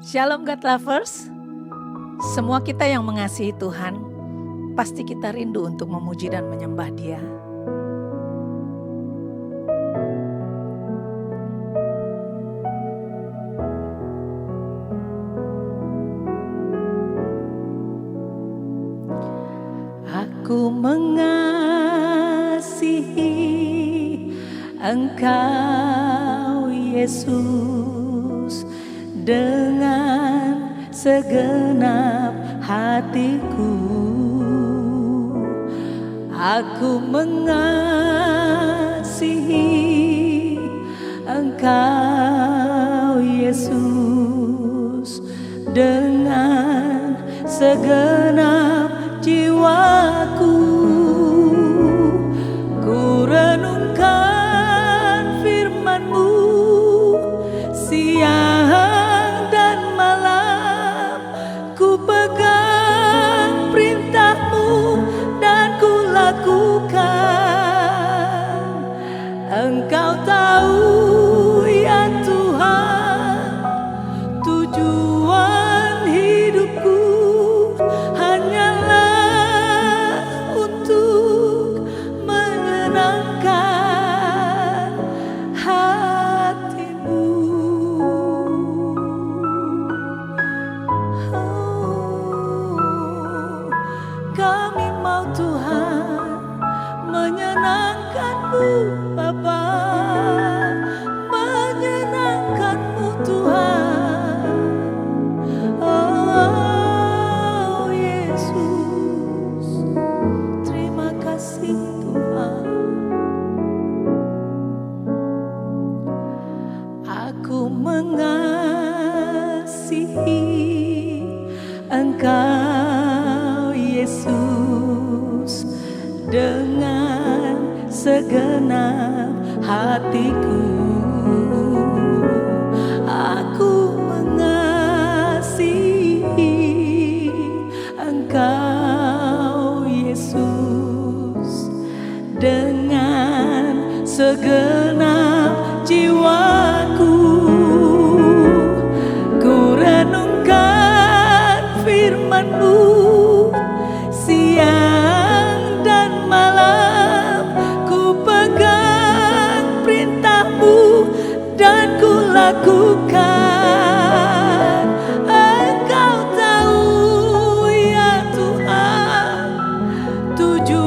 Shalom God Lovers, semua kita yang mengasihi Tuhan, pasti kita rindu untuk memuji dan menyembah Dia. Aku mengasihi Engkau Yesus dengan segenap hatiku. Aku mengasihi Engkau Yesus dengan segenap jiwaku. Ku renungkan firman-Mu siang dan malam, ku pegang perintah-Mu dan ku lakukan. Engkau tahu ya Tuhan, tujuan hidupku hanyalah untuk menyenangkan hati-Mu. Kami mau Tuhan menyenangkan-Mu Bapa, menyenangkan-Mu Tuhan. Oh Yesus, terima kasih Tuhan. Aku mengasihi Engkau Yesus dengan segenap hatiku. Aku mengasihi Engkau Yesus dengan segenap jiwaku. Ku renungkan firman-Mu siang dan malam, ku pegang perintah-Mu dan ku lakukan. Engkau tahu ya Tuhan, tujuan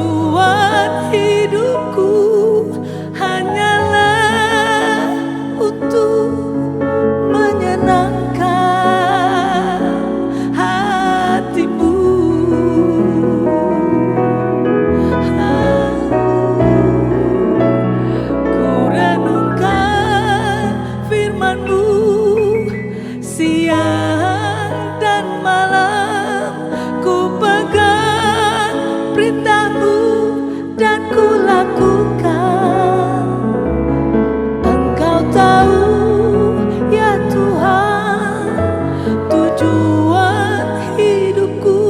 perintahmu dan ku lakukan. Engkau tahu ya Tuhan, tujuan hidupku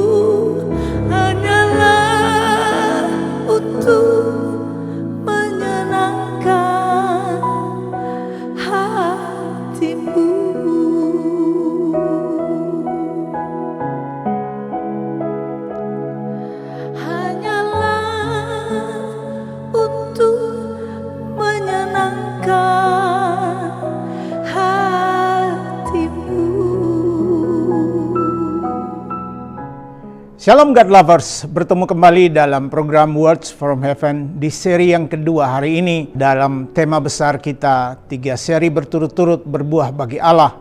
hanyalah untuk menyenangkan hatimu. Shalom God Lovers, bertemu kembali dalam program Words from Heaven di seri yang kedua hari ini dalam tema besar kita 3 seri berturut-turut berbuah bagi Allah.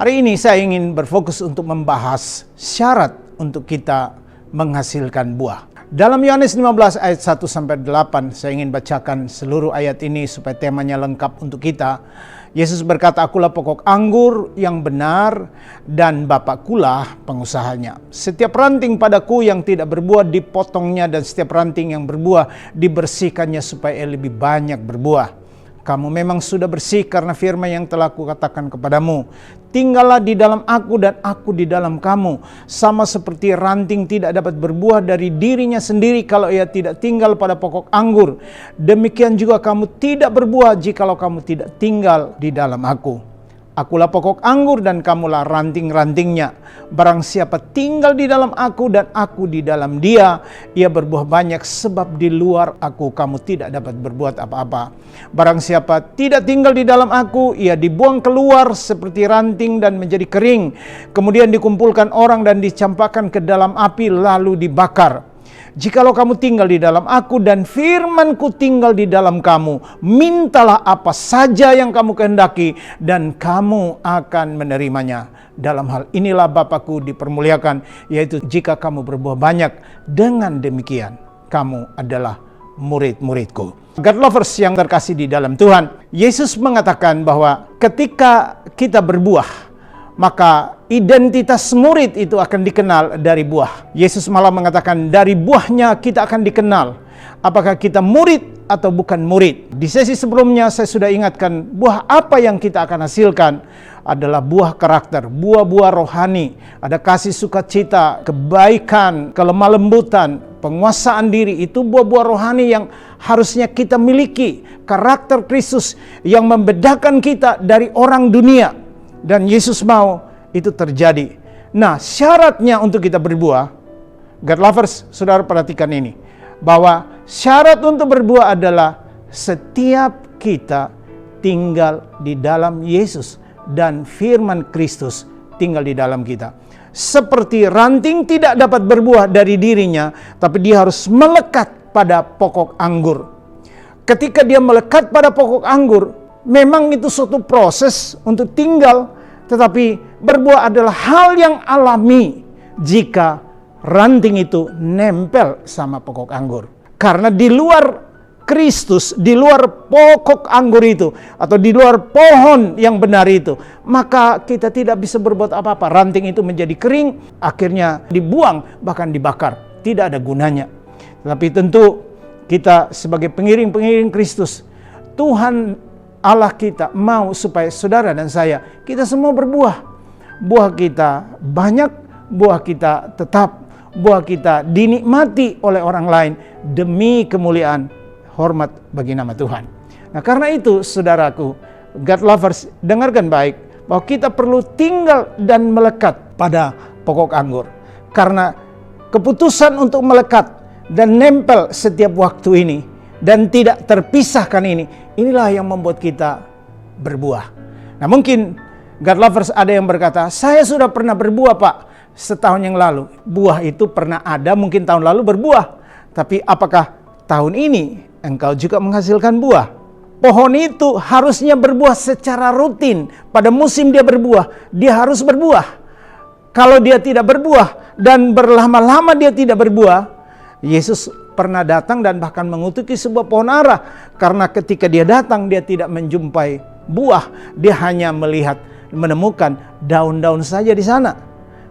Hari ini saya ingin berfokus untuk membahas syarat untuk kita menghasilkan buah. Dalam Yohanes 15 ayat 1-8, saya ingin bacakan seluruh ayat ini supaya temanya lengkap untuk kita. Yesus berkata, "Akulah pokok anggur yang benar dan Bapakkulah pengusahanya. Setiap ranting padaku yang tidak berbuah dipotongnya, dan setiap ranting yang berbuah dibersihkannya supaya lebih banyak berbuah. Kamu memang sudah bersih karena firman yang telah kukatakan kepadamu. Tinggallah di dalam aku dan aku di dalam kamu. Sama seperti ranting tidak dapat berbuah dari dirinya sendiri kalau ia tidak tinggal pada pokok anggur. Demikian juga kamu tidak berbuah jikalau kamu tidak tinggal di dalam aku. Akulah pokok anggur dan kamulah ranting-rantingnya. Barang siapa tinggal di dalam aku dan aku di dalam dia, ia berbuah banyak, sebab di luar aku kamu tidak dapat berbuat apa-apa. Barang siapa tidak tinggal di dalam aku, ia dibuang keluar seperti ranting dan menjadi kering. Kemudian dikumpulkan orang dan dicampakkan ke dalam api lalu dibakar. Jikalau kamu tinggal di dalam aku dan firman-Ku tinggal di dalam kamu, mintalah apa saja yang kamu kehendaki dan kamu akan menerimanya. Dalam hal inilah Bapa-Ku dipermuliakan, yaitu jika kamu berbuah banyak. Dengan demikian kamu adalah murid-murid-Ku." God lovers yang terkasih di dalam Tuhan, Yesus mengatakan bahwa ketika kita berbuah, maka identitas murid itu akan dikenal dari buah. Yesus malah mengatakan dari buahnya kita akan dikenal apakah kita murid atau bukan murid. Di sesi sebelumnya saya sudah ingatkan buah apa yang kita akan hasilkan adalah buah karakter, buah-buah rohani. Ada kasih sukacita, kebaikan, kelemah lembutan, penguasaan diri. Itu buah-buah rohani yang harusnya kita miliki. Karakter Kristus yang membedakan kita dari orang dunia. Dan Yesus mau itu terjadi. Nah, syaratnya untuk kita berbuah, God lovers, saudara perhatikan ini, bahwa syarat untuk berbuah adalah setiap kita tinggal di dalam Yesus dan firman Kristus tinggal di dalam kita. Seperti ranting tidak dapat berbuah dari dirinya, tapi dia harus melekat pada pokok anggur. Ketika dia melekat pada pokok anggur, memang itu suatu proses untuk tinggal, tetapi berbuah adalah hal yang alami jika ranting itu nempel sama pokok anggur. Karena di luar Kristus, di luar pokok anggur itu, atau di luar pohon yang benar itu, maka kita tidak bisa berbuat apa-apa. Ranting itu menjadi kering, akhirnya dibuang, bahkan dibakar. Tidak ada gunanya. Tetapi tentu kita sebagai pengiring-pengiring Kristus, Tuhan Allah kita mau supaya saudara dan saya, kita semua berbuah. Buah kita banyak, buah kita tetap, buah kita dinikmati oleh orang lain demi kemuliaan hormat bagi nama Tuhan. Nah, karena itu saudaraku, God lovers, dengarkan baik bahwa kita perlu tinggal dan melekat pada pokok anggur. Karena keputusan untuk melekat dan nempel setiap waktu ini dan tidak terpisahkan ini, inilah yang membuat kita berbuah. Nah, mungkin God lovers ada yang berkata, saya sudah pernah berbuah Pak, setahun yang lalu. Buah itu pernah ada, mungkin tahun lalu berbuah. Tapi apakah tahun ini engkau juga menghasilkan buah? Pohon itu harusnya berbuah secara rutin. Pada musim dia berbuah, dia harus berbuah. Kalau dia tidak berbuah dan berlama-lama dia tidak berbuah, Yesus pernah datang dan bahkan mengutuki sebuah pohon ara. Karena ketika dia datang, dia tidak menjumpai buah. Dia hanya menemukan daun-daun saja di sana.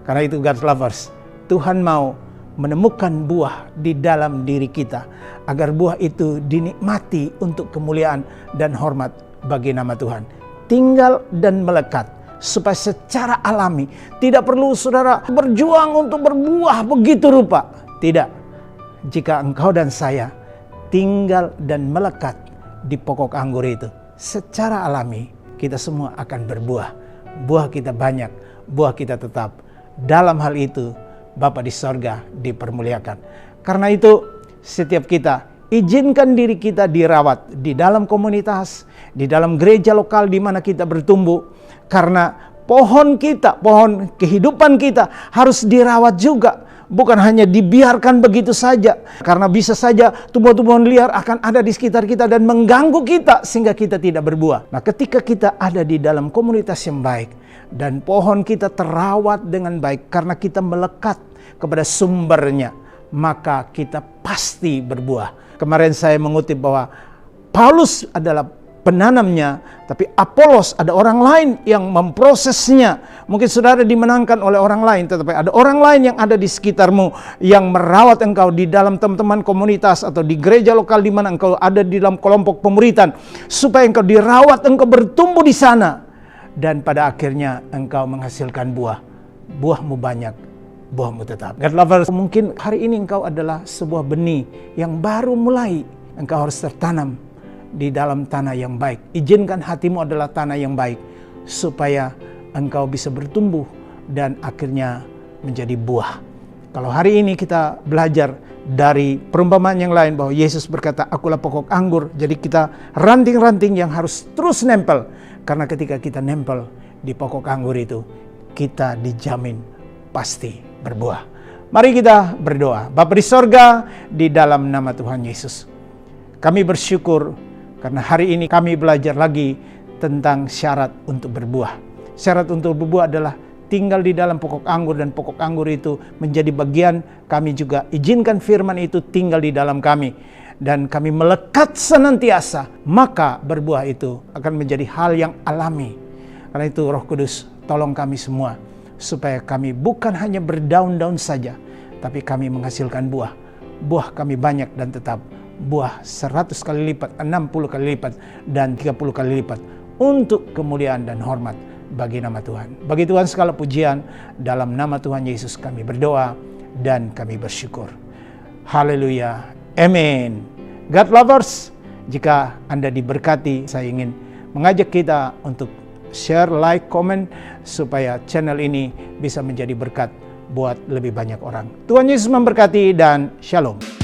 Karena itu God lovers, Tuhan mau menemukan buah di dalam diri kita, agar buah itu dinikmati untuk kemuliaan dan hormat bagi nama Tuhan. Tinggal dan melekat, supaya secara alami, tidak perlu saudara berjuang untuk berbuah begitu rupa. Tidak, jika engkau dan saya tinggal dan melekat di pokok anggur itu, secara alami kita semua akan berbuah. Buah kita banyak, buah kita tetap. Dalam hal itu Bapa di sorga dipermuliakan. Karena itu setiap kita izinkan diri kita dirawat di dalam komunitas, di dalam gereja lokal di mana kita bertumbuh. Karena pohon kita, pohon kehidupan kita harus dirawat juga. Bukan hanya dibiarkan begitu saja. Karena bisa saja tumbuh-tumbuhan liar akan ada di sekitar kita dan mengganggu kita sehingga kita tidak berbuah. Nah, ketika kita ada di dalam komunitas yang baik dan pohon kita terawat dengan baik karena kita melekat kepada sumbernya, maka kita pasti berbuah. Kemarin saya mengutip bahwa Paulus adalah penanamnya, tapi Apolos ada orang lain yang memprosesnya. Mungkin saudara dimenangkan oleh orang lain, tetapi ada orang lain yang ada di sekitarmu yang merawat engkau di dalam teman-teman komunitas atau di gereja lokal di mana engkau ada di dalam kelompok pemuritan, supaya engkau dirawat, engkau bertumbuh di sana, dan pada akhirnya engkau menghasilkan buah. Buahmu banyak, buahmu tetap. God lovers, mungkin hari ini engkau adalah sebuah benih yang baru mulai. Engkau harus tertanam di dalam tanah yang baik. Izinkan hatimu adalah tanah yang baik, supaya engkau bisa bertumbuh dan akhirnya menjadi buah. Kalau hari ini kita belajar dari perumpamaan yang lain bahwa Yesus berkata, akulah pokok anggur. Jadi kita ranting-ranting yang harus terus nempel. Karena ketika kita nempel di pokok anggur itu, kita dijamin pasti berbuah. Mari kita berdoa. Bapa di sorga, di dalam nama Tuhan Yesus, kami bersyukur karena hari ini kami belajar lagi tentang syarat untuk berbuah. Syarat untuk berbuah adalah tinggal di dalam pokok anggur, dan pokok anggur itu menjadi bagian kami juga. Izinkan firman itu tinggal di dalam kami, dan kami melekat senantiasa, maka berbuah itu akan menjadi hal yang alami. Karena itu Roh Kudus, tolong kami semua, supaya kami bukan hanya berdaun-daun saja, tapi kami menghasilkan buah. Buah kami banyak dan tetap. Buah 100 kali lipat, 60 kali lipat, dan 30 kali lipat untuk kemuliaan dan hormat bagi nama Tuhan. Bagi Tuhan segala pujian, dalam nama Tuhan Yesus kami berdoa dan kami bersyukur. Haleluya. Amin. God lovers, jika Anda diberkati, saya ingin mengajak kita untuk share, like, komen, supaya channel ini bisa menjadi berkat buat lebih banyak orang. Tuhan Yesus memberkati dan shalom.